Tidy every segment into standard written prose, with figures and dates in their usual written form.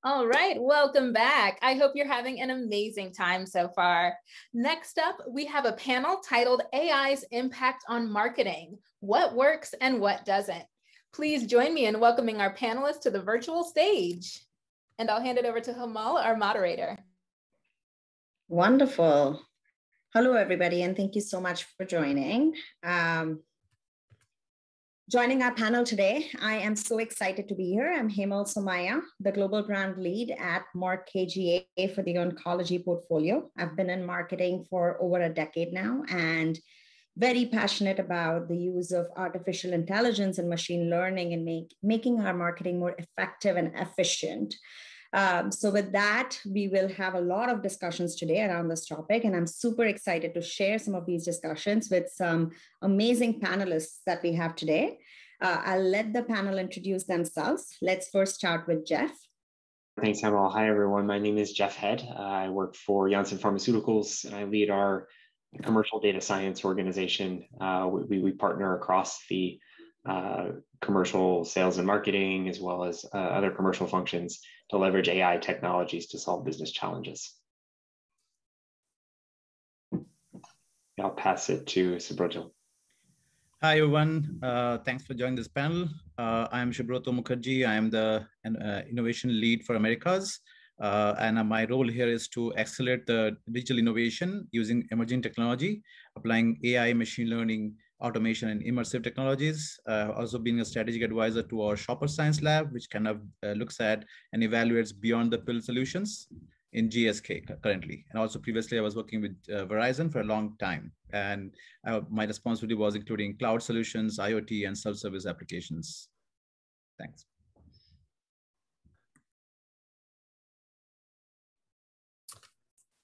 All right, welcome back. I hope you're having an amazing time so far. Next up, we have a panel titled AI's Impact on Marketing, What Works and What Doesn't. Please join me in welcoming our panelists to the virtual stage. And I'll hand it over to Hamal, our moderator. Wonderful. Hello, everybody, and thank you so much for joining. Joining our panel today, I am so excited to be here. I'm Hemal Somaya, the Global Brand Lead at Merck KGaA for the oncology portfolio. I've been in marketing for over a decade now and very passionate about the use of artificial intelligence and machine learning and making our marketing more effective and efficient. So with that, we will have a lot of discussions today around this topic, and I'm super excited to share some of these discussions with some amazing panelists that we have today. I'll let the panel introduce themselves. Let's first start with Jeff. Thanks, Hemal. Hi, everyone. My name is Jeff Head. I work for Janssen Pharmaceuticals, and I lead our commercial data science organization. We partner across the commercial sales and marketing, as well as other commercial functions to leverage AI technologies to solve business challenges. I'll pass it to Subroto. Hi, everyone. Thanks for joining this panel. I'm Subroto Mukherjee. I am the innovation lead for Americas. And my role here is to accelerate the digital innovation using emerging technology, applying AI, machine learning, automation, and immersive technologies. Also being a strategic advisor to our Shopper Science Lab, which kind of looks at and evaluates beyond the pill solutions in GSK currently. And also previously, I was working with Verizon for a long time. And my responsibility was including cloud solutions, IoT, and self-service applications. Thanks.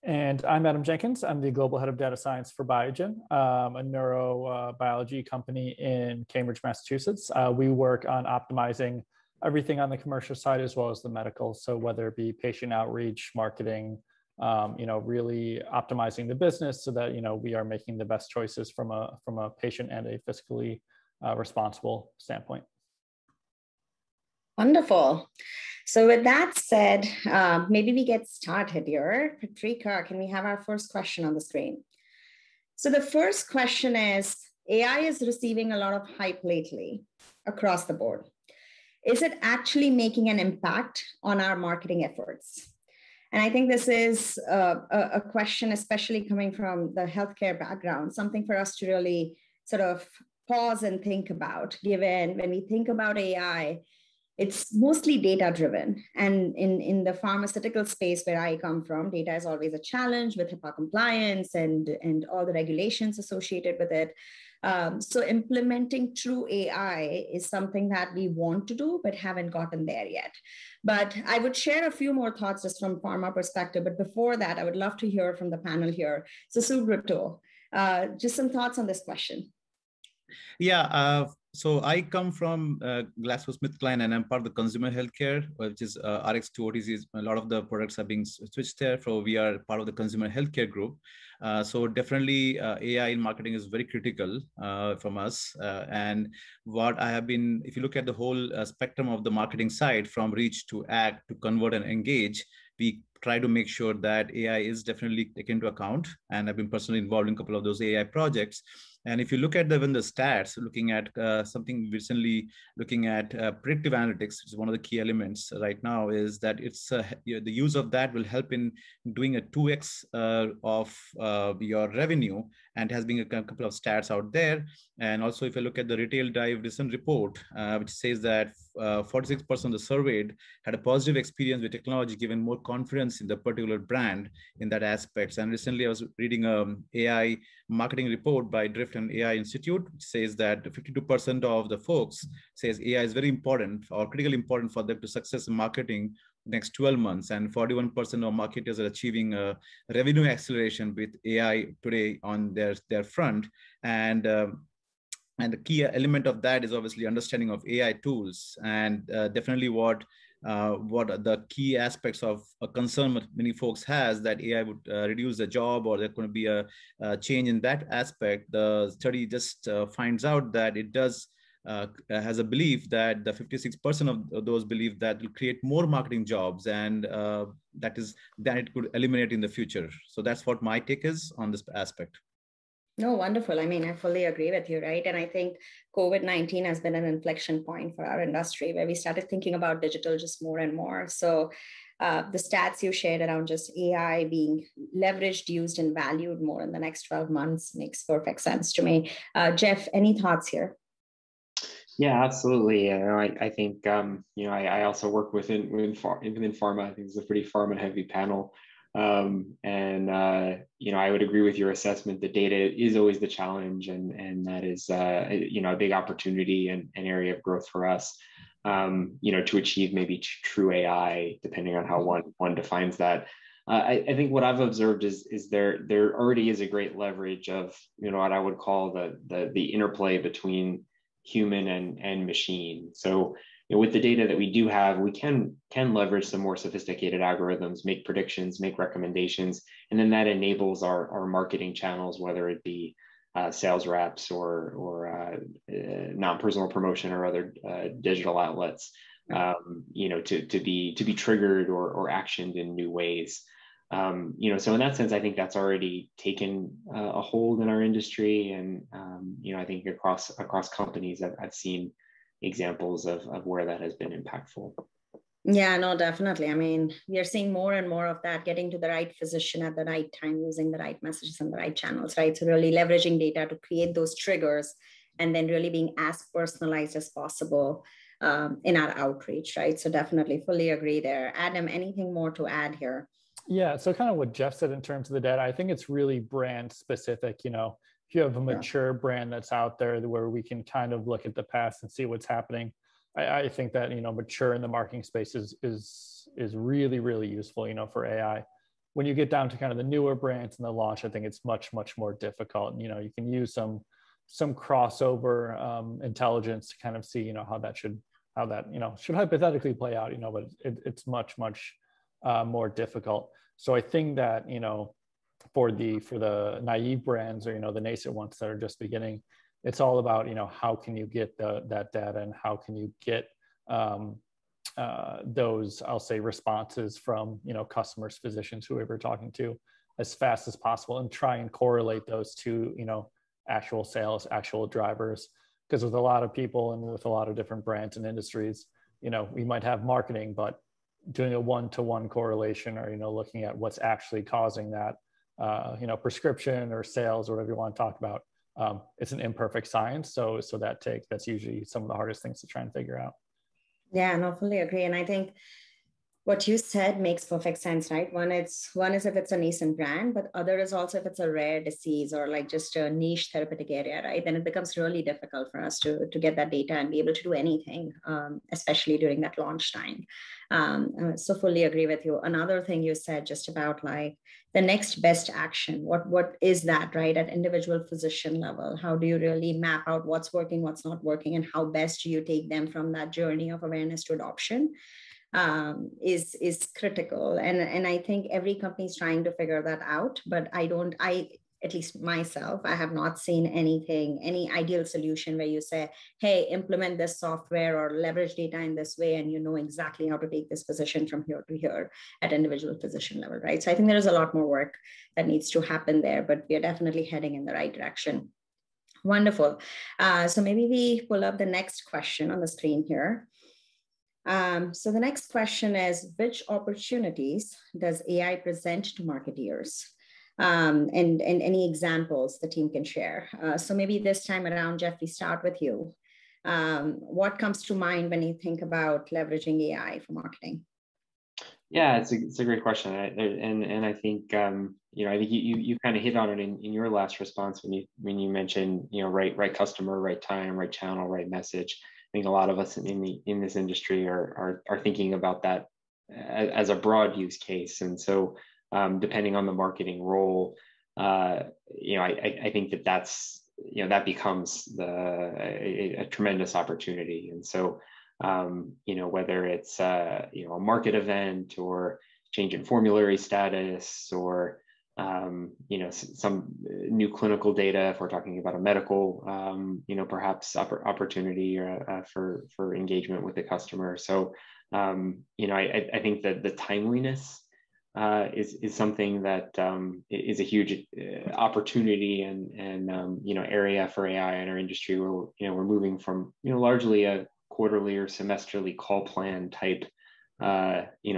And I'm Adam Jenkins. I'm the Global Head of Data Science for Biogen, a neurobiology company in Cambridge, Massachusetts. We work on optimizing everything on the commercial side as well as the medical. So whether it be patient outreach, marketing, really optimizing the business so that, we are making the best choices from a patient and a fiscally responsible standpoint. Wonderful. So with that said, maybe we get started here. Patrika, can we have our first question on the screen? So the first question is, AI is receiving a lot of hype lately across the board. Is it actually making an impact on our marketing efforts? And I think this is a question, especially coming from the healthcare background, something for us to really sort of pause and think about, given when we think about AI, it's mostly data-driven. And in the pharmaceutical space where I come from, data is always a challenge with HIPAA compliance and all the regulations associated with it. So implementing true AI is something that we want to do, but haven't gotten there yet. But I would share a few more thoughts just from pharma perspective. But before that, I would love to hear from the panel here. So Subroto, just some thoughts on this question. Yeah, so I come from GlaxoSmithKline, and I'm part of the consumer healthcare, which is RX2 OTCs. A lot of the products are being switched there. So we are part of the consumer healthcare group. So definitely AI in marketing is very critical from us. And what I have been, if you look at the whole spectrum of the marketing side, from reach to act to convert and engage, we try to make sure that AI is definitely taken into account. And I've been personally involved in a couple of those AI projects. And if you look at the stats, looking at something recently, looking at predictive analytics, which is one of the key elements right now, is that it's the use of that will help in doing a 2x of your revenue, and has been a couple of stats out there. And also, if you look at the Retail Dive recent report, which says that 46% of the surveyed had a positive experience with technology, given more confidence in the particular brand in that aspect. And recently, I was reading an AI marketing report by Drift and AI Institute, which says that 52% of the folks says AI is very important or critically important for them to success in marketing next 12 months. And 41% of marketers are achieving a revenue acceleration with AI today on their front. And the key element of that is obviously understanding of AI tools, and definitely what are the key aspects of a concern that many folks has that AI would reduce the job, or there's going to be a change in that aspect. The study just finds out that it does has a belief that the 56% of those believe that will create more marketing jobs, and that it could eliminate in the future. So that's what my take is on this aspect. No, wonderful. I mean, I fully agree with you, right? And I think COVID-19 has been an inflection point for our industry where we started thinking about digital just more and more. So the stats you shared around just AI being leveraged, used, and valued more in the next 12 months makes perfect sense to me. Jeff, any thoughts here? Yeah, absolutely. I think I also work within pharma. I think it's a pretty pharma heavy panel. I would agree with your assessment that data is always the challenge, and that is a big opportunity and an area of growth for us. To achieve maybe true AI, depending on how one defines that. I think what I've observed is there already is a great leverage of what I would call the interplay between human and machine. So with the data that we do have, we can leverage some more sophisticated algorithms, make predictions, make recommendations, and then that enables our marketing channels, whether it be sales reps or non-personal promotion or other digital outlets, to be triggered or actioned in new ways. So in that sense, I think that's already taken a hold in our industry, and I think across companies, I've seen examples of where that has been impactful. Yeah, no, definitely. I mean, we are seeing more and more of that, getting to the right physician at the right time, using the right messages and the right channels, right? So really leveraging data to create those triggers, and then really being as personalized as possible in our outreach, right? So definitely fully agree there. Adam, anything more to add here? Yeah, so kind of what Jeff said in terms of the data, I think it's really brand specific. If you have a mature brand that's out there where we can kind of look at the past and see what's happening, I think that mature in the marketing space is really, really useful for AI. When you get down to kind of the newer brands and the launch, I think it's much more difficult. You can use some crossover intelligence to kind of see how that should hypothetically play out. But it's much more difficult. So I think that for the naive brands, or the nascent ones that are just beginning, it's all about how can you get that data, and how can you get those, I'll say, responses from customers, physicians, whoever you're talking to, as fast as possible, and try and correlate those to actual sales, actual drivers. Because with a lot of people and with a lot of different brands and industries, we might have marketing, but doing a one-to-one correlation, or looking at what's actually causing that prescription or sales or whatever you want to talk about, it's an imperfect science. So that's usually some of the hardest things to try and figure out. Yeah, no, fully agree. And I think what you said makes perfect sense, right? One is if it's a nascent brand, but other is also if it's a rare disease or like just a niche therapeutic area, right? Then it becomes really difficult for us to get that data and be able to do anything, especially during that launch time. So fully agree with you. Another thing you said just about like the next best action, what is that, right? At individual physician level, how do you really map out what's working, what's not working, and how best do you take them from that journey of awareness to adoption? Is critical, and I think every company is trying to figure that out, but I at least myself, I have not seen any ideal solution where you say, hey, implement this software or leverage data in this way, and exactly how to take this position from here to here at individual physician level, right? So I think there is a lot more work that needs to happen there, but we are definitely heading in the right direction. Wonderful. So maybe we pull up the next question on the screen here. So the next question is, which opportunities does AI present to marketeers? And any examples the team can share. So maybe this time around, Jeff, we start with you. What comes to mind when you think about leveraging AI for marketing? Yeah, it's a great question, and I think I think you kind of hit on it in your last response when you mentioned right customer, right time, right channel, right message. I think a lot of us in this industry are thinking about that as a broad use case, and so depending on the marketing role, I think that becomes a tremendous opportunity, and so whether it's a market event or change in formulary status or some new clinical data, if we're talking about a medical, perhaps opportunity for engagement with the customer. So, I think that the timeliness is something that is a huge opportunity and area for AI in our industry, where we're moving from largely a quarterly or semesterly call plan type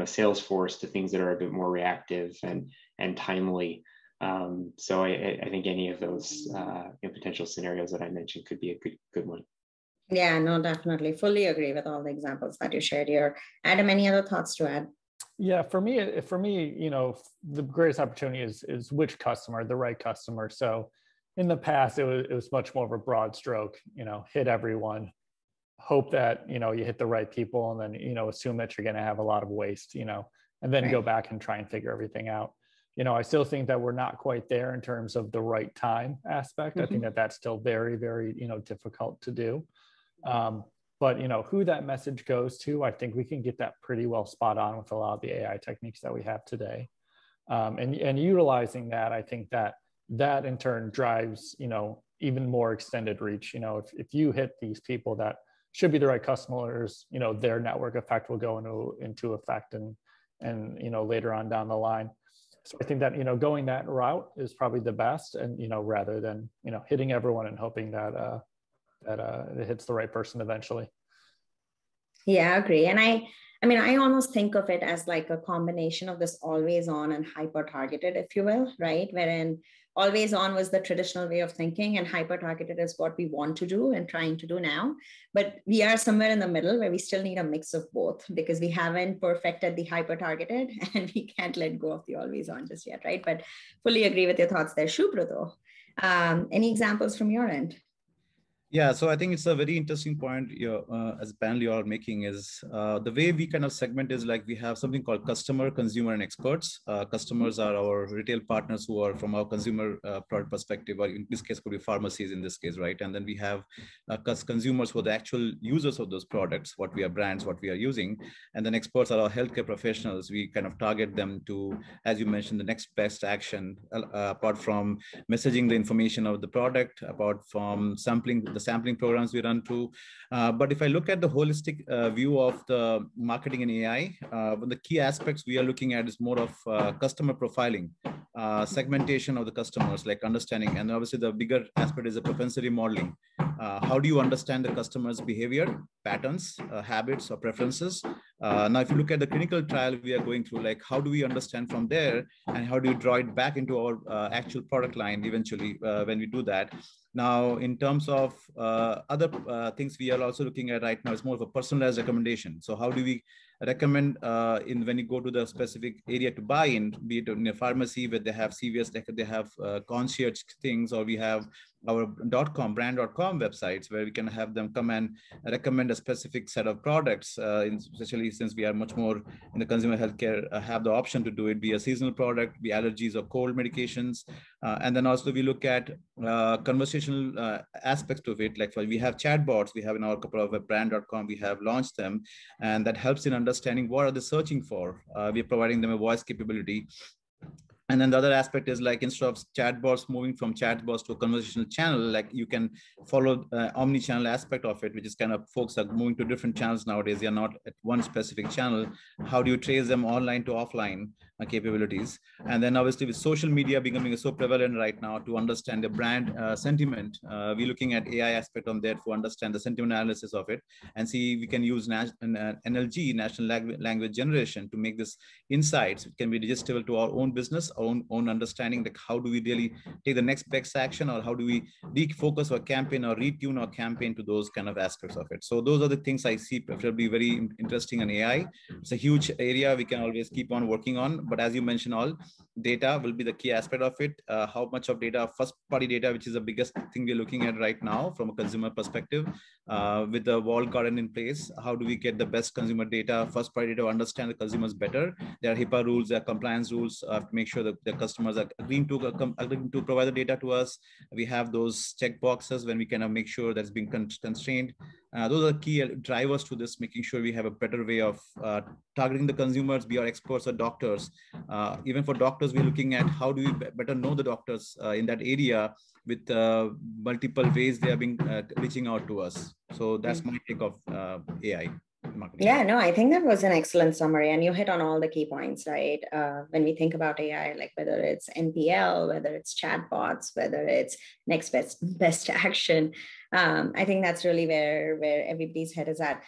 sales force to things that are a bit more reactive and timely. So I think any of those potential scenarios that I mentioned could be a good one. Yeah, no, definitely. Fully agree with all the examples that you shared here. Adam, any other thoughts to add? Yeah, for me, the greatest opportunity is which customer, the right customer. So in the past, it was much more of a broad stroke, hit everyone, hope that, you hit the right people, and then, assume that you're going to have a lot of waste, and then go back and try and figure everything out. I still think that we're not quite there in terms of the right time aspect. I think that that's still very, very, difficult to do. But who that message goes to, I think we can get that pretty well spot on with a lot of the AI techniques that we have today. And utilizing that, I think that in turn drives, even more extended reach. If you hit these people that should be the right customers, their network effect will go into effect and later on down the line. So I think that, going that route is probably the best, and, rather than, hitting everyone and hoping that it hits the right person eventually. Yeah, I agree. And I almost think of it as like a combination of this always on and hyper targeted, if you will, right? Wherein always on was the traditional way of thinking, and hyper targeted is what we want to do and trying to do now. But we are somewhere in the middle where we still need a mix of both, because we haven't perfected the hyper targeted and we can't let go of the always on just yet, right? But fully agree with your thoughts there. Shubhra, though. Any examples from your end? Yeah, so I think it's a very interesting point as a panel you are making is the way we kind of segment is like we have something called customer, consumer, and experts. Customers are our retail partners who are from our consumer product perspective, or in this case could be pharmacies in this case, right? And then we have consumers who are the actual users of those products, what we are brands, what we are using. And then experts are our healthcare professionals. We kind of target them to, as you mentioned, the next best action, apart from messaging the information of the product, apart from sampling the sampling programs we run through. But if I look at the holistic view of the marketing and AI, one of the key aspects we are looking at is more of customer profiling, segmentation of the customers, like understanding. And obviously the bigger aspect is the propensity modeling. How do you understand the customer's behavior, patterns, habits, or preferences? Now, if you look at the clinical trial we are going through, like how do we understand from there, and how do you draw it back into our actual product line eventually when we do that? Now, in terms of other things we are also looking at right now, is more of a personalized recommendation. So how do we recommend when you go to the specific area to buy in, be it in a pharmacy where they have CVS, they have concierge things, or we have our brand.com websites where we can have them come and recommend a specific set of products, especially since we are much more in the consumer healthcare, have the option to do it, be a seasonal product, be allergies or cold medications. And then also we look at conversational aspects of it. Like we have chatbots, we have in our couple of brand.com, we have launched them, and that helps in understanding what are they searching for. We're providing them a voice capability. And then the other aspect is like instead of chatbots moving from chatbots to a conversational channel, like you can follow omni-channel aspect of it, which is kind of folks are moving to different channels nowadays. They are not at one specific channel. How do you trace them online to offline capabilities? And then obviously with social media becoming so prevalent right now to understand the brand sentiment, we're looking at AI aspect on there to understand the sentiment analysis of it and see we can use NLG, natural language generation, to make this insights. It can be digestible to our own business, own understanding, like how do we really take the next best action, or how do we refocus our campaign or retune our campaign to those kind of aspects of it. So those are the things I see preferably very interesting in AI. It's a huge area we can always keep on working on, but as you mentioned, all data will be the key aspect of it. How much of data, first party data, which is the biggest thing we're looking at right now from a consumer perspective, with the walled garden in place, how do we get the best consumer data, first party data, to understand the consumers better? There are HIPAA rules, there are compliance rules to make sure that the customers are agreeing to provide the data to us. We have those check boxes when we kind of make sure that's being constrained. Those are key drivers to this, making sure we have a better way of targeting the consumers, be our experts or doctors. Even for doctors, we're looking at how do we better know the doctors in that area with multiple ways they are being reaching out to us. So that's my take of AI. Marketing. Yeah, no, I think that was an excellent summary, and you hit on all the key points, right? When we think about AI, like whether it's NPL, whether it's chatbots, whether it's next best action, I think that's really where everybody's head is at.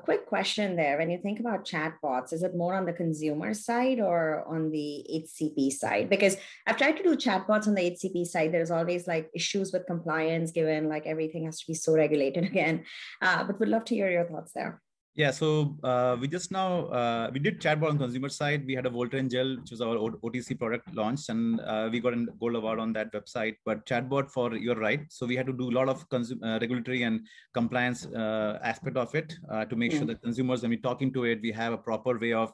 Quick question there: when you think about chatbots, is it more on the consumer side or on the HCP side? Because I've tried to do chatbots on the HCP side. There's always like issues with compliance, given like everything has to be so regulated again. But would love to hear your thoughts there. Yeah, so we just now, we did chatbot on consumer side. We had a Voltaren Gel, which was our OTC product launched, and we got a gold award on that website. But chatbot, you're right. So we had to do a lot of regulatory and compliance aspect of it to make sure that consumers, when we talking to it, we have a proper way of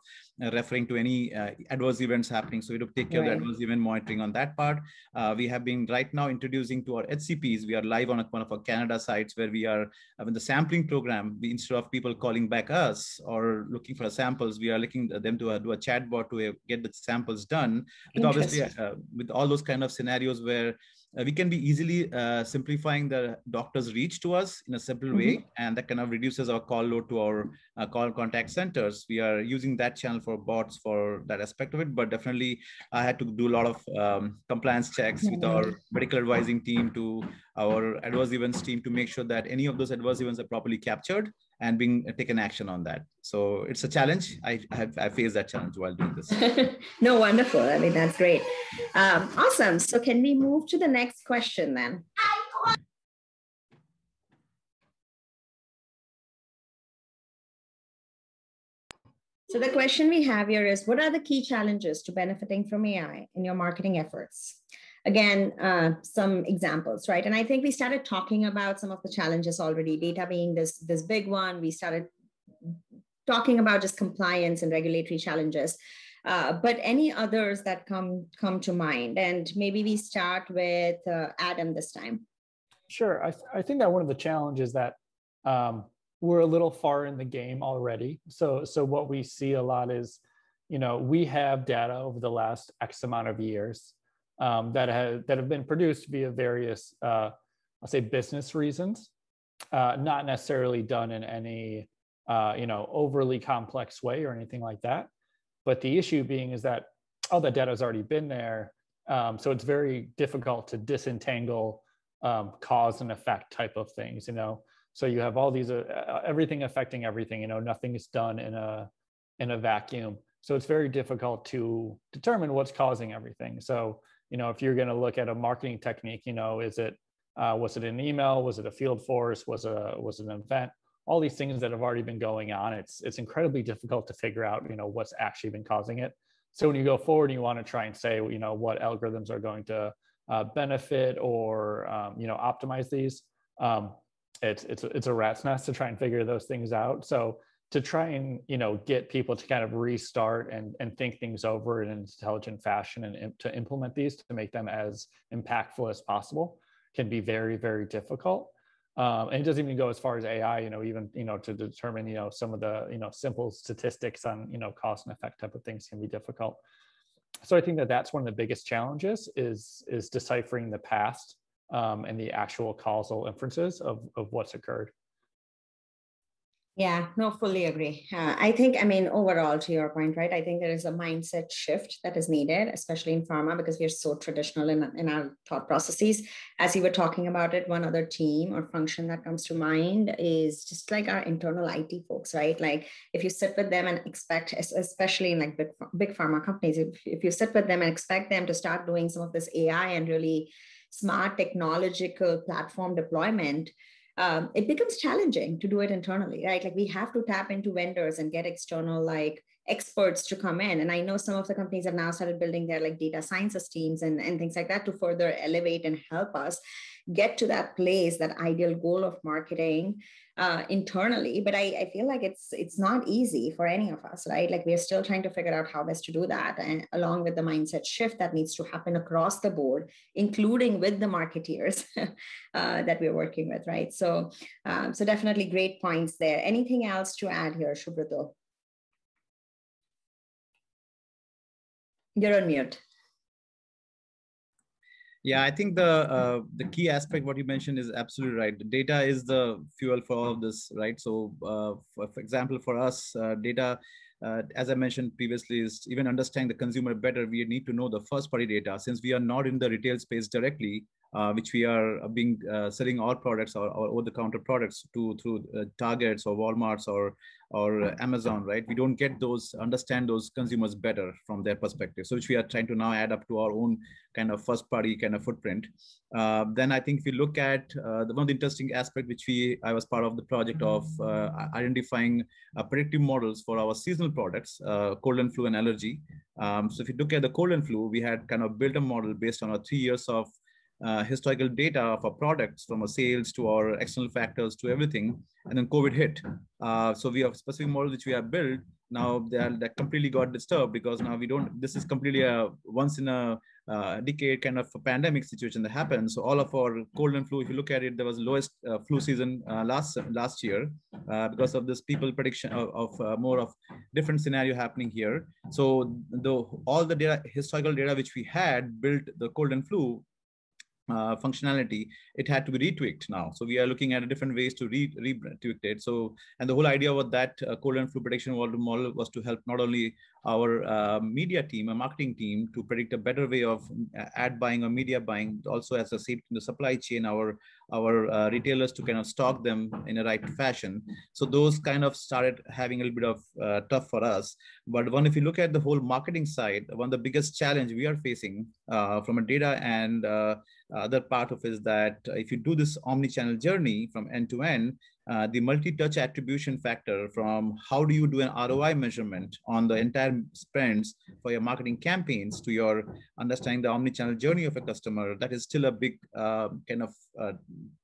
referring to any adverse events happening. So we have to take care of the adverse event monitoring on that part. We have been right now introducing to our HCPs. We are live on one of our Canada sites where we are in the sampling program. Instead of people calling back us or looking for samples, we are looking at them to do a chatbot to get the samples done. With obviously with all those kind of scenarios where we can be easily simplifying the doctor's reach to us in a simple way, and that kind of reduces our call load to our call contact centers. We are using that channel for bots for that aspect of it, but definitely I had to do a lot of compliance checks with our medical advising team to our adverse events team to make sure that any of those adverse events are properly captured and being taken action on that. So it's a challenge. I faced that challenge while doing this. No, wonderful. I mean, that's great. Awesome. So can we move to the next question then? So the question we have here is, what are the key challenges to benefiting from AI in your marketing efforts? Again, some examples, right? And I think we started talking about some of the challenges already, data being this big one. We started talking about just compliance and regulatory challenges, but any others that come to mind? And maybe we start with Adam this time. Sure. I think that one of the challenges that we're a little far in the game already. So what we see a lot is, we have data over the last X amount of years that have been produced via various, I'll say, business reasons, not necessarily done in any, overly complex way or anything like that. But the issue being is that all that data has already been there. So it's very difficult to disentangle cause and effect type of things, So you have all these, everything affecting everything, nothing is done in a vacuum. So it's very difficult to determine what's causing everything. So, if you're going to look at a marketing technique, was it an email? Was it a field force? Was it an event? All these things that have already been going on, it's incredibly difficult to figure out, what's actually been causing it. So when you go forward and you want to try and say, what algorithms are going to benefit or, optimize these, it's a rat's nest to try and figure those things out. So to try and, get people to kind of restart and think things over in an intelligent fashion and to implement these to make them as impactful as possible can be very, very difficult. And it doesn't even go as far as AI, even, to determine, some of the, simple statistics on, cost and effect type of things can be difficult. So I think that that's one of the biggest challenges is deciphering the past and the actual causal inferences of what's occurred. Yeah, no, fully agree. I think, overall, to your point, right, I think there is a mindset shift that is needed, especially in pharma, because we are so traditional in our thought processes. As you were talking about it, one other team or function that comes to mind is just like our internal IT folks, right? Like if you sit with them and expect, especially in like big pharma companies, if you sit with them and expect them to start doing some of this AI and really smart technological platform deployment, it becomes challenging to do it internally, right? Like we have to tap into vendors and get external like experts to come in. And I know some of the companies have now started building their like data sciences teams and things like that to further elevate and help us get to that place, that ideal goal of marketing internally. But I feel like it's not easy for any of us, right? Like we're still trying to figure out how best to do that, and along with the mindset shift that needs to happen across the board, including with the marketeers that we're working with, right? So so definitely great points there. Anything else to add here, Subrata? You're on mute. Yeah, I think the key aspect what you mentioned is absolutely right. The data is the fuel for all of this, right? So, for example, for us, data, as I mentioned previously, is even understanding the consumer better. We need to know the first-party data, since we are not in the retail space directly, which we are being selling our products or over-the-counter products through Targets or Walmarts or Amazon, right? We don't get those, understand those consumers better from their perspective. So which we are trying to now add up to our own kind of first party kind of footprint. Then I think if you look at one of the interesting aspect, which I was part of the project of identifying predictive models for our seasonal products, cold and flu and allergy. So if you look at the cold and flu, we had kind of built a model based on our 3 years of historical data of our products, from our sales to our external factors to everything, and then COVID hit. So we have specific models which we have built. Now that completely got disturbed, because now we don't, this is completely a once in a decade kind of a pandemic situation that happens. So all of our cold and flu, if you look at it, there was the lowest flu season last year because of this people prediction of more of different scenario happening here. So all the data, historical data which we had built the cold and flu functionality, it had to be retweaked now. So we are looking at different ways to retweak it. So, and the whole idea of that cold and flu prediction model was to help not only our media team, a marketing team, to predict a better way of ad buying or media buying, also as a safety in the supply chain, our retailers to kind of stock them in a right fashion. So those kind of started having a little bit of tough for us. But if you look at the whole marketing side, one of the biggest challenge we are facing from a data and other part of it is that if you do this omni-channel journey from end to end, the multi-touch attribution factor, from how do you do an ROI measurement on the entire spends for your marketing campaigns to your understanding the omni-channel journey of a customer, that is still a big kind of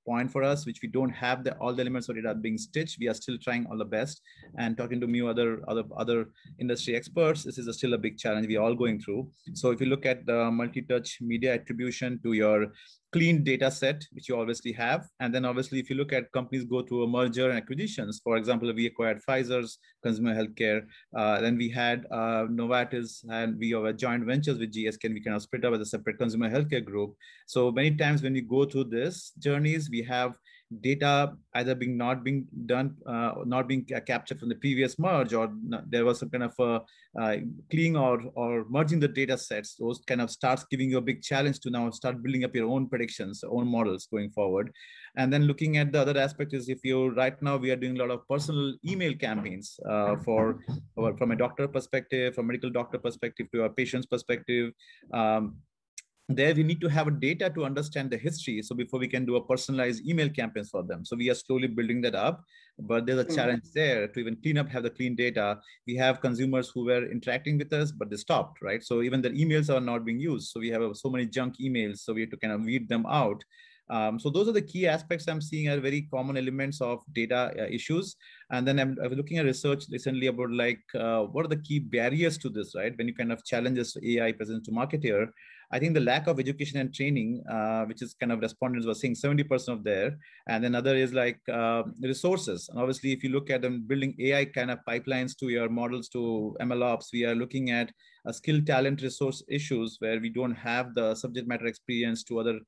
point for us, which we don't have all the elements of data being stitched. We are still trying all the best, and talking to many other industry experts, this is still a big challenge we are all going through. So if you look at the multi-touch media attribution to your clean data set, which you obviously have. And then obviously, if you look at companies go through a merger and acquisitions, for example, we acquired Pfizer's consumer healthcare, then we had Novartis, and we have a joint ventures with GSK, and we kind of split up as a separate consumer healthcare group. So many times when we go through this journeys, we have data either not being captured from the previous merge, or there was some kind of cleaning or merging the data sets. Those kind of starts giving you a big challenge to now start building up your own predictions, own models going forward. And then looking at the other aspect is, if you right now we are doing a lot of personal email campaigns from a doctor perspective, from a medical doctor perspective to a patient's perspective. There we need to have a data to understand the history. So before we can do a personalized email campaigns for them. So we are slowly building that up, but there's a challenge there to even have the clean data. We have consumers who were interacting with us, but they stopped, right? So even their emails are not being used. So we have so many junk emails. So we have to kind of weed them out. So those are the key aspects I'm seeing are very common elements of data issues. And then I was looking at research recently about what are the key barriers to this, right? When you kind of challenge this AI presence to marketer, I think the lack of education and training, which is kind of respondents were saying 70% of there. And then other is resources. And obviously, if you look at them building AI kind of pipelines to your models to MLOps, we are looking at skill, talent, resource issues where we don't have the subject matter experience to other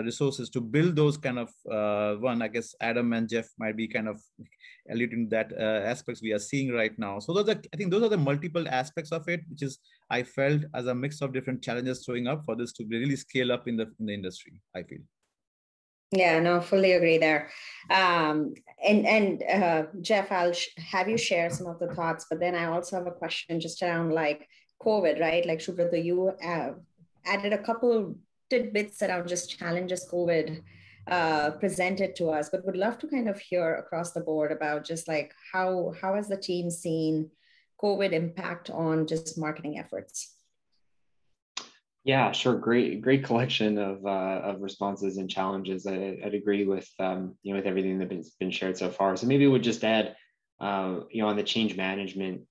resources to build those kind of I guess Adam and Jeff might be kind of alluding to that aspects we are seeing right now. So I think those are the multiple aspects of it, which is I felt as a mix of different challenges showing up for this to really scale up in the industry, I feel. Yeah, no, fully agree there. Jeff, I'll have you share some of the thoughts, but then I also have a question just around COVID, right? Like Subrata, you added a couple tidbits around just challenges COVID presented to us, but would love to kind of hear across the board about just how has the team seen COVID impact on just marketing efforts? Yeah, sure. Great collection of responses and challenges. I'd agree with with everything that's been shared so far. So maybe we'll just add on the change management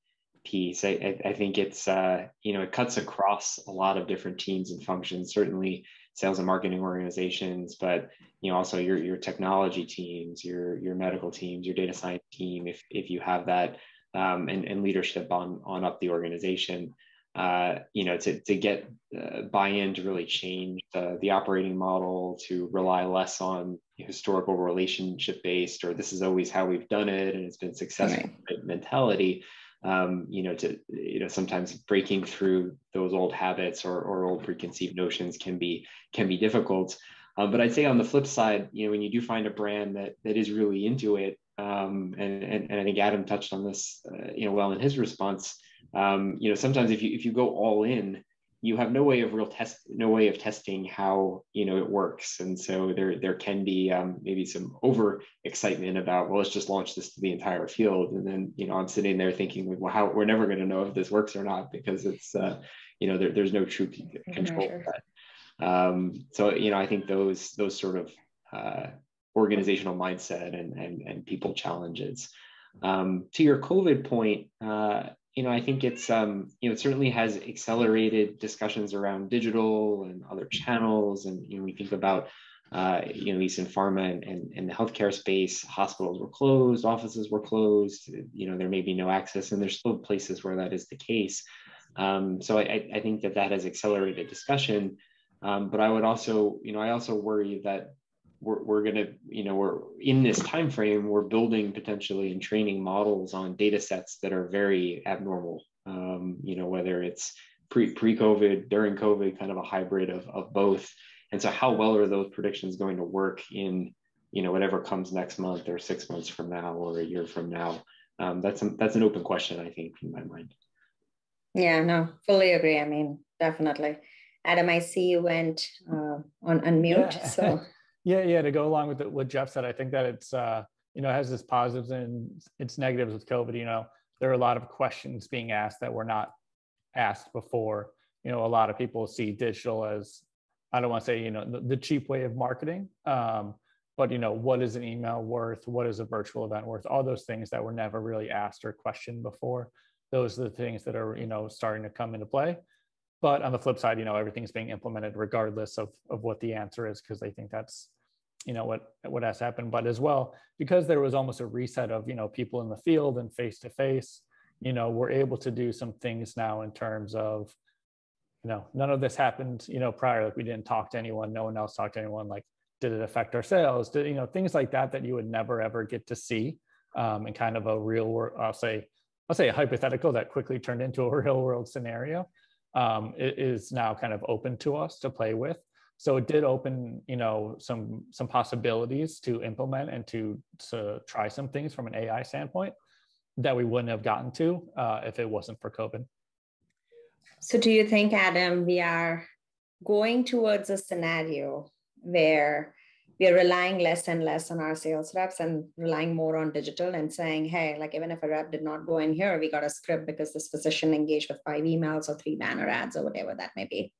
piece. I think it's it cuts across a lot of different teams and functions. Certainly sales and marketing organizations, but also your technology teams, your medical teams, your data science team, if you have that, and leadership on up the organization. To get buy-in to really change the operating model, to rely less on historical relationship-based, or this is always how we've done it and it's been successful mentality. Sometimes breaking through those old habits or old preconceived notions can be difficult. But I'd say on the flip side, when you do find a brand that is really into it, and I think Adam touched on this, well in his response. Sometimes if you go all in, you have no way of testing how it works, and so there can be maybe some over excitement about, well, let's just launch this to the entire field, and then I'm sitting there thinking, well, how we're never going to know if this works or not, because it's there's no true control of that. So I think those sort of organizational mindset and people challenges. To your COVID point, I think it's it certainly has accelerated discussions around digital and other channels, and we think about at least in pharma and the healthcare space, hospitals were closed, offices were closed. There may be no access, and there's still places where that is the case. So I think that has accelerated discussion, but I would also I also worry that we're going to, we're in this time frame, we're building potentially and training models on data sets that are very abnormal, whether it's pre-COVID, during COVID, kind of a hybrid of both. And so how well are those predictions going to work in, whatever comes next month or 6 months from now or a year from now? That's an open question, I think, in my mind. Yeah, no, fully agree. I mean, definitely. Adam, I see you went on unmute, yeah. So... Yeah. To go along with what Jeff said, I think that it's, has its positives and its negatives with COVID. There are a lot of questions being asked that were not asked before. A lot of people see digital as, I don't want to say, the cheap way of marketing, but, what is an email worth? What is a virtual event worth? All those things that were never really asked or questioned before. Those are the things that are, starting to come into play. But on the flip side, everything's being implemented regardless of what the answer is, because I think that's, what has happened. But as well, because there was almost a reset of, people in the field and face-to-face, we're able to do some things now in terms of, none of this happened, prior. Like we didn't talk to anyone. No one else talked to anyone. Like, did it affect our sales? Things like that you would never, ever get to see in kind of a real world, I'll say a hypothetical that quickly turned into a real world scenario. It is now kind of open to us to play with. So it did open, some possibilities to implement and to try some things from an AI standpoint that we wouldn't have gotten to if it wasn't for COVID. So do you think, Adam, we are going towards a scenario where we are relying less and less on our sales reps and relying more on digital and saying, hey, like even if a rep did not go in here, we got a script because this physician engaged with 5 emails or 3 banner ads or whatever that may be?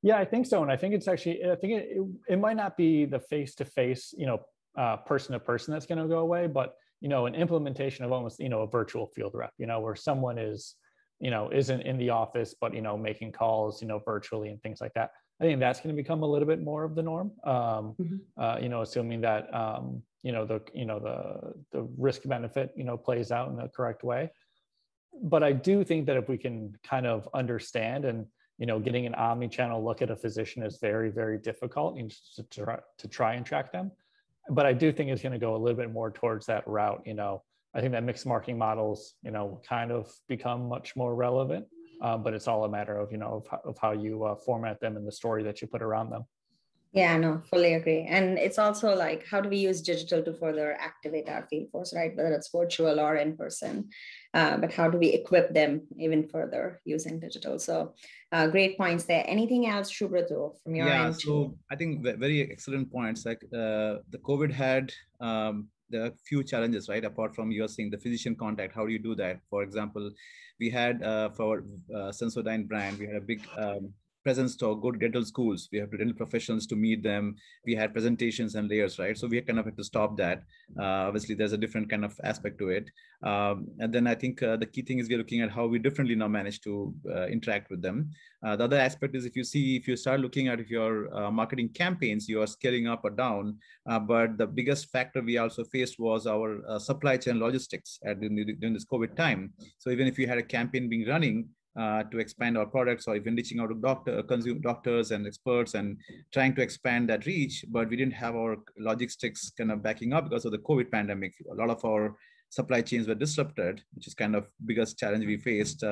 Yeah, I think so. And I think it's actually, it might not be the face-to-face, person to person that's going to go away, but, an implementation of almost, a virtual field rep, where someone is, isn't in the office, but, making calls, virtually and things like that. I think that's going to become a little bit more of the norm, assuming that, the risk benefit, plays out in the correct way. But I do think that if we can kind of understand and, getting an omni-channel look at a physician is very, very difficult to try and track them. But I do think it's going to go a little bit more towards that route. I think that mixed marketing models, kind of become much more relevant. But it's all a matter of, of how you format them and the story that you put around them. Yeah, no, fully agree. And it's also like, how do we use digital to further activate our field force, right? Whether it's virtual or in person, but how do we equip them even further using digital? So great points there. Anything else, Subrata, from your end? So I think very excellent points. Like the COVID had there are few challenges, right? Apart from you're saying the physician contact, how do you do that? For example, we had for our Sensodyne brand, we had a big presence to go to dental schools. We have to dental professionals to meet them. We had presentations and layers, right? So we kind of had to stop that. Obviously, there's a different kind of aspect to it. And then I think the key thing is we're looking at how we differently now manage to interact with them. The other aspect is if you start looking at if your marketing campaigns, you are scaling up or down. But the biggest factor we also faced was our supply chain logistics during this COVID time. So even if you had a campaign being running, to expand our products, or even reaching out to doctors and experts and trying to expand that reach, but we didn't have our logistics kind of backing up because of the COVID pandemic. A lot of our supply chains were disrupted, which is kind of biggest challenge we faced.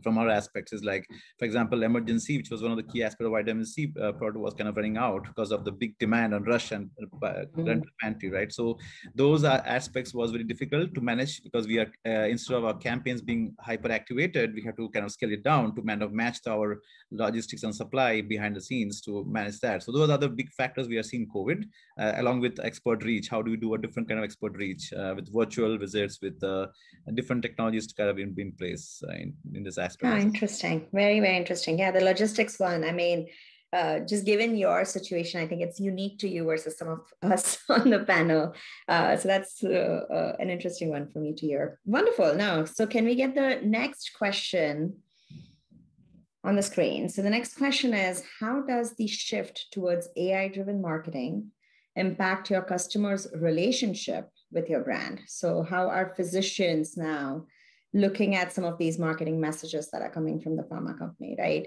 From our aspects is like, for example, emergency, which was one of the key aspects of vitamin C product, was kind of running out because of the big demand on rush and rental pantry, right? So those aspects was very difficult to manage because we are instead of our campaigns being hyper activated, we have to kind of scale it down to kind of match our logistics and supply behind the scenes to manage that. So those are the big factors we are seeing COVID, along with expert reach. How do we do a different kind of expert reach with virtual visits, with different technologies to kind of be in place in this aspect. Oh, interesting. Very, very interesting. Yeah, the logistics one. I mean, just given your situation, I think it's unique to you versus some of us on the panel. So that's an interesting one for me to hear. Wonderful. Now, so can we get the next question on the screen? So the next question is, how does the shift towards AI-driven marketing impact your customers' relationship with your brand? So how are physicians now looking at some of these marketing messages that are coming from the pharma company, right?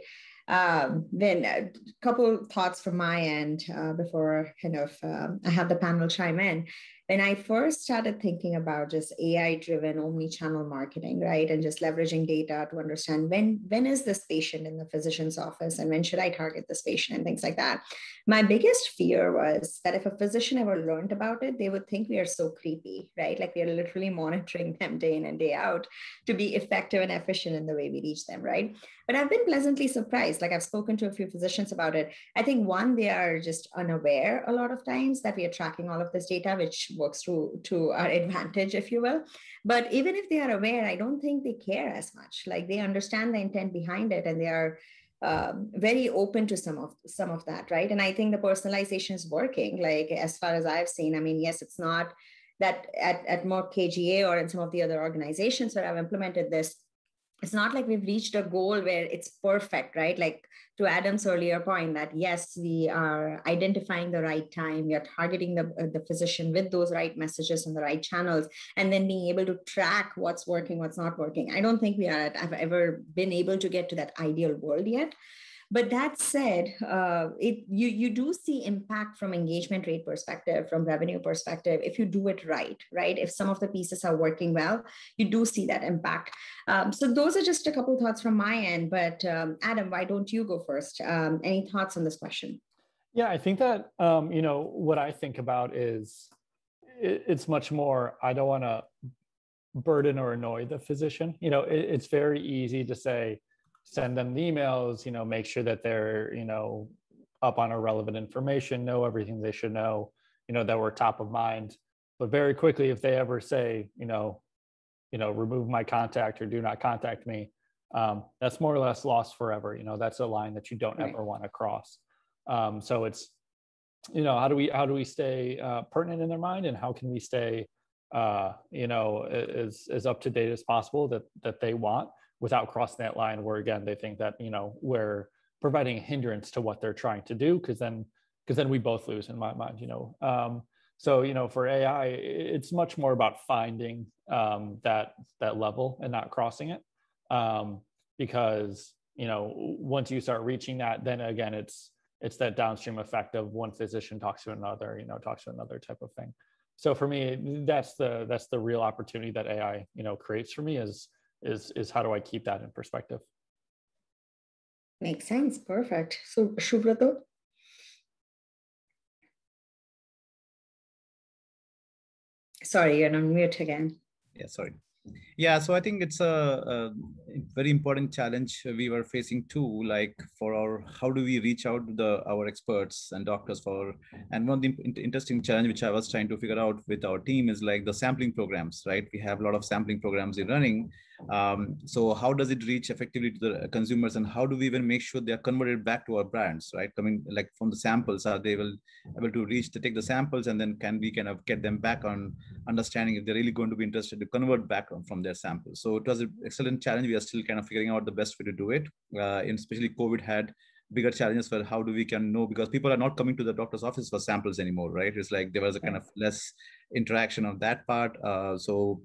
Then a couple thoughts from my end before I have the panel chime in. When I first started thinking about just AI-driven omni-channel marketing, right, and just leveraging data to understand when is this patient in the physician's office and when should I target this patient and things like that. My biggest fear was that if a physician ever learned about it, they would think we are so creepy, right? Like we are literally monitoring them day in and day out to be effective and efficient in the way we reach them, right? But I've been pleasantly surprised. Like I've spoken to a few physicians about it. I think one, they are just unaware a lot of times that we are tracking all of this data, which works to our advantage, if you will. But even if they are aware, I don't think they care as much. Like they understand the intent behind it and they are very open to some of that, right? And I think the personalization is working. Like as far as I've seen, I mean, yes, it's not that at Merck KGaA or in some of the other organizations where I've implemented this, it's not like we've reached a goal where it's perfect, right? Like to Adam's earlier point that yes, we are identifying the right time, we are targeting the physician with those right messages and the right channels, and then being able to track what's working, what's not working. I don't think I've ever been able to get to that ideal world yet. But that said, you do see impact from engagement rate perspective, from revenue perspective, if you do it right? If some of the pieces are working well, you do see that impact. So those are just a couple of thoughts from my end. But Adam, why don't you go first? Any thoughts on this question? Yeah, I think that, what I think about is it's much more, I don't want to burden or annoy the physician. It's very easy to say, send them the emails, make sure that they're, up on our relevant information, know everything they should know, that we're top of mind. But very quickly, if they ever say, remove my contact or do not contact me, that's more or less lost forever. That's a line that you don't ever want to cross. So it's, how do we stay pertinent in their mind, and how can we stay, as up to date as possible that they want, without crossing that line where, again, they think that, we're providing a hindrance to what they're trying to do, because then we both lose, in my mind. So, for AI, it's much more about finding that level and not crossing it. Because, once you start reaching that, then again, it's that downstream effect of one physician talks to another, talks to another type of thing. So for me, that's the real opportunity that AI, creates for me is how do I keep that in perspective? Makes sense. Perfect. So Subrata? Sorry, you're on mute again. Yeah, sorry. Yeah, so I think it's a very important challenge we were facing too. Like for our, how do we reach out to our experts and doctors for? And one of the interesting challenge which I was trying to figure out with our team is like the sampling programs, right? We have a lot of sampling programs in running. So how does it reach effectively to the consumers, and how do we even make sure they are converted back to our brands, right? Coming like from the samples, are they able to reach to take the samples, and then can we kind of get them back on understanding if they're really going to be interested to convert back from their samples. So it was an excellent challenge. We are still kind of figuring out the best way to do it. And especially COVID had bigger challenges for how do we can know, because people are not coming to the doctor's office for samples anymore, right? It's like there was a kind of less interaction of that part. So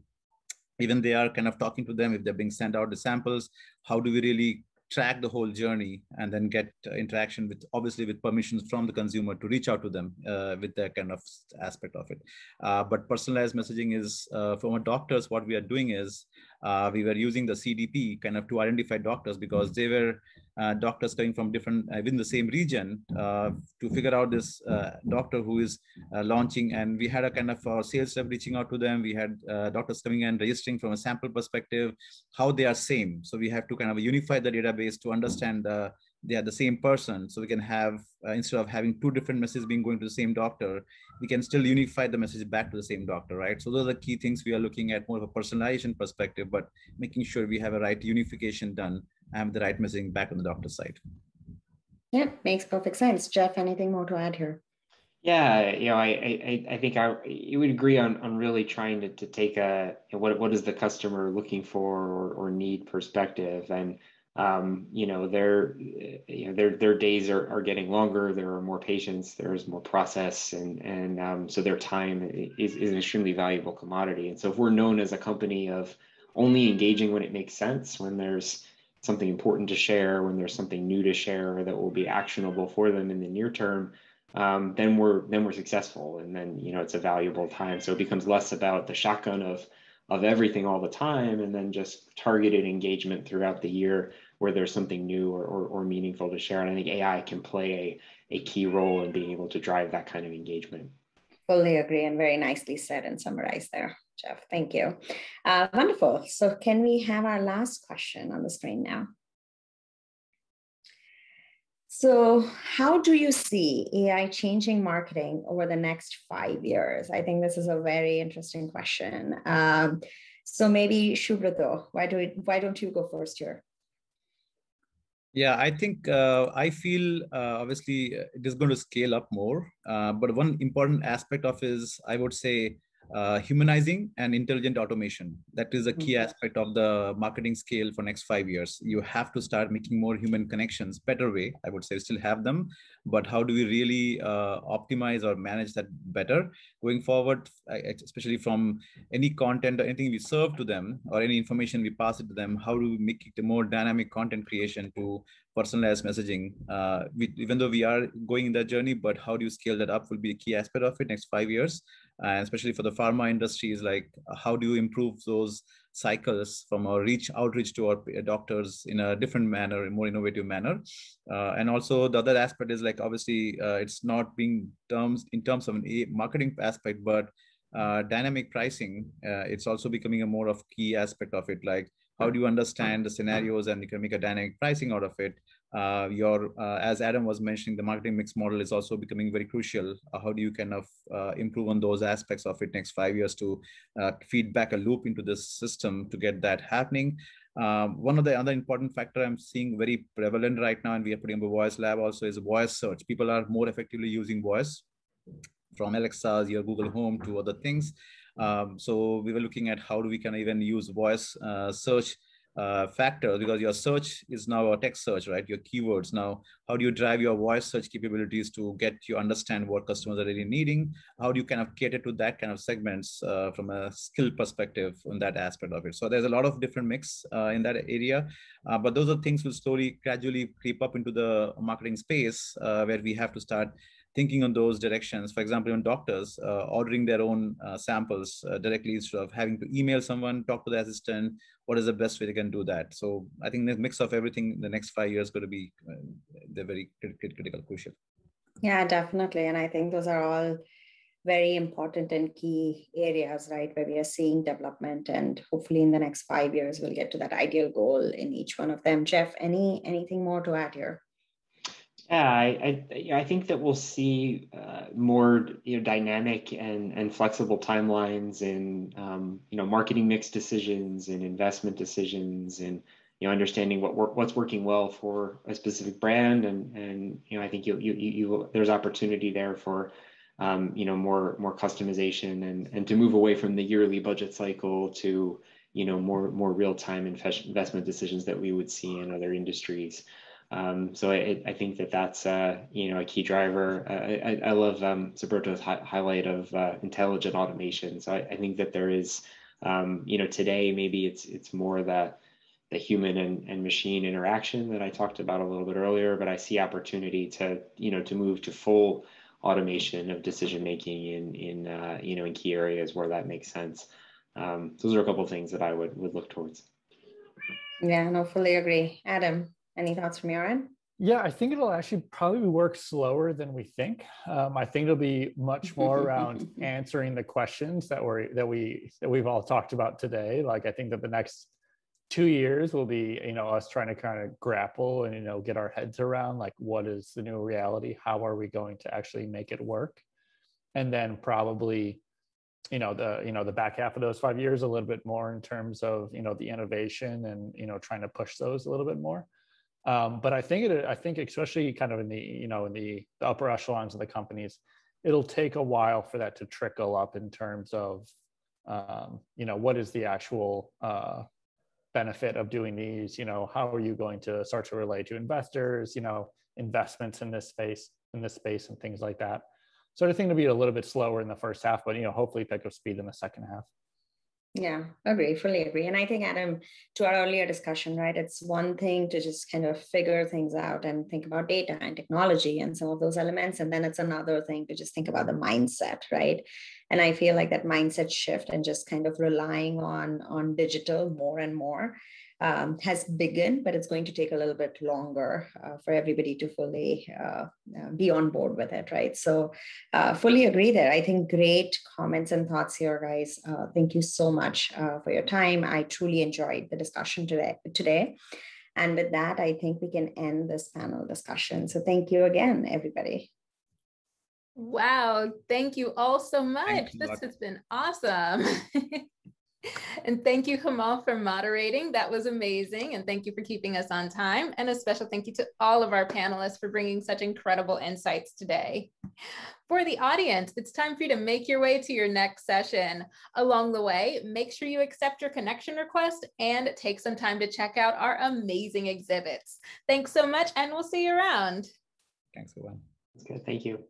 even they are kind of talking to them if they're being sent out the samples, how do we really track the whole journey and then get interaction with, obviously with permissions from the consumer to reach out to them with that kind of aspect of it. But personalized messaging is from our doctors, what we are doing is we were using the CDP kind of to identify doctors, because they were doctors coming from different within the same region to figure out this doctor who is launching. And we had a kind of sales rep reaching out to them. We had doctors coming and registering from a sample perspective, how they are same. So we have to kind of unify the database to understand they are the same person. So we can have, instead of having two different messages being going to the same doctor, we can still unify the message back to the same doctor, right? So those are the key things we are looking at, more of a personalization perspective, but making sure we have a right unification done and the right messaging back on the doctor side. Yeah, makes perfect sense. Jeff, anything more to add here? Yeah, I think you would agree on really trying to take what is the customer looking for or need perspective, and their days are getting longer. There are more patients. There's more process, and so their time is an extremely valuable commodity. And so if we're known as a company of only engaging when it makes sense, when there's something important to share, when there's something new to share that will be actionable for them in the near term, then we're successful, and then it's a valuable time. So it becomes less about the shotgun of everything all the time, and then just targeted engagement throughout the year where there's something new or meaningful to share. And I think AI can play a key role in being able to drive that kind of engagement. Fully agree, and very nicely said and summarized there, Jeff. Thank you. Wonderful. So can we have our last question on the screen now? So how do you see AI changing marketing over the next 5 years? I think this is a very interesting question. So maybe Subrata, why don't you go first here? Yeah, I think I feel obviously it is going to scale up more. But one important aspect of is, I would say, humanizing and intelligent automation. That is a key aspect of the marketing scale for next 5 years. You have to start making more human connections, better way. I would say we still have them, but how do we really optimize or manage that better going forward, especially from any content or anything we serve to them or any information we pass it to them? How do we make it a more dynamic content creation to personalized messaging? Even though we are going in that journey, but how do you scale that up will be a key aspect of it next 5 years. And especially for the pharma industries, like how do you improve those cycles from our outreach to our doctors in a different manner, a more innovative manner. And also the other aspect is like, obviously it's not being in terms of a marketing aspect, but dynamic pricing. It's also becoming a more of key aspect of it. Like how do you understand the scenarios and you can make a dynamic pricing out of it. As Adam was mentioning, the marketing mix model is also becoming very crucial. How do you kind of improve on those aspects of it next 5 years to feed back a loop into this system to get that happening? One of the other important factor I'm seeing very prevalent right now, and we are putting up a voice lab also, is voice search. People are more effectively using voice, from Alexa, your Google Home to other things. So we were looking at how do we can even use voice search factor, because your search is now a text search, right? Your keywords. Now, how do you drive your voice search capabilities to get you understand what customers are really needing? How do you kind of cater to that kind of segments from a skill perspective on that aspect of it? So there's a lot of different mix in that area, but those are things will slowly, gradually creep up into the marketing space where we have to start thinking on those directions. For example, in doctors, ordering their own samples directly instead of having to email someone, talk to the assistant, what is the best way they can do that? So I think the mix of everything in the next 5 years is going to be they're very critical, crucial. Yeah, definitely. And I think those are all very important and key areas, right, where we are seeing development, and hopefully in the next 5 years, we'll get to that ideal goal in each one of them. Jeff, anything more to add here? Yeah, I think that we'll see more dynamic and flexible timelines in marketing mix decisions and investment decisions, and understanding what's working well for a specific brand, and I think there's opportunity there for more customization and to move away from the yearly budget cycle to more real-time investment decisions that we would see in other industries. So I think that's a key driver. I love Subrata's highlight of intelligent automation. So I think that there is today maybe it's more the human and machine interaction that I talked about a little bit earlier, but I see opportunity to move to full automation of decision making in key areas where that makes sense. Those are a couple of things that I would look towards. Yeah, no, fully agree. Adam, any thoughts from your end? Yeah, I think it'll actually probably work slower than we think. I think it'll be much more around answering the questions that we've all talked about today. Like, I think that the next 2 years will be, us trying to kind of grapple and, get our heads around, like, what is the new reality? How are we going to actually make it work? And then probably, the back half of those 5 years, a little bit more in terms of, the innovation and, trying to push those a little bit more. But I think especially kind of in the upper echelons of the companies, it'll take a while for that to trickle up in terms of, what is the actual benefit of doing these? How are you going to start to relate to investors? Investments in this space and things like that. So I think it'll be a little bit slower in the first half, but hopefully pick up speed in the second half. Yeah, fully agree. And I think, Adam, to our earlier discussion, right, it's one thing to just kind of figure things out and think about data and technology and some of those elements. And then it's another thing to just think about the mindset, right? And I feel like that mindset shift and just kind of relying on digital more and more has begun, but it's going to take a little bit longer for everybody to fully be on board with it, right? So fully agree there. I think great comments and thoughts here, guys. Thank you so much for your time. I truly enjoyed the discussion today. And with that, I think we can end this panel discussion. So thank you again, everybody. Wow, thank you all so much. This has been awesome. And thank you, Kamal, for moderating. That was amazing. And thank you for keeping us on time. And a special thank you to all of our panelists for bringing such incredible insights today. For the audience, it's time for you to make your way to your next session. Along the way, make sure you accept your connection request and take some time to check out our amazing exhibits. Thanks so much, and we'll see you around. Thanks, everyone. That's good. Thank you.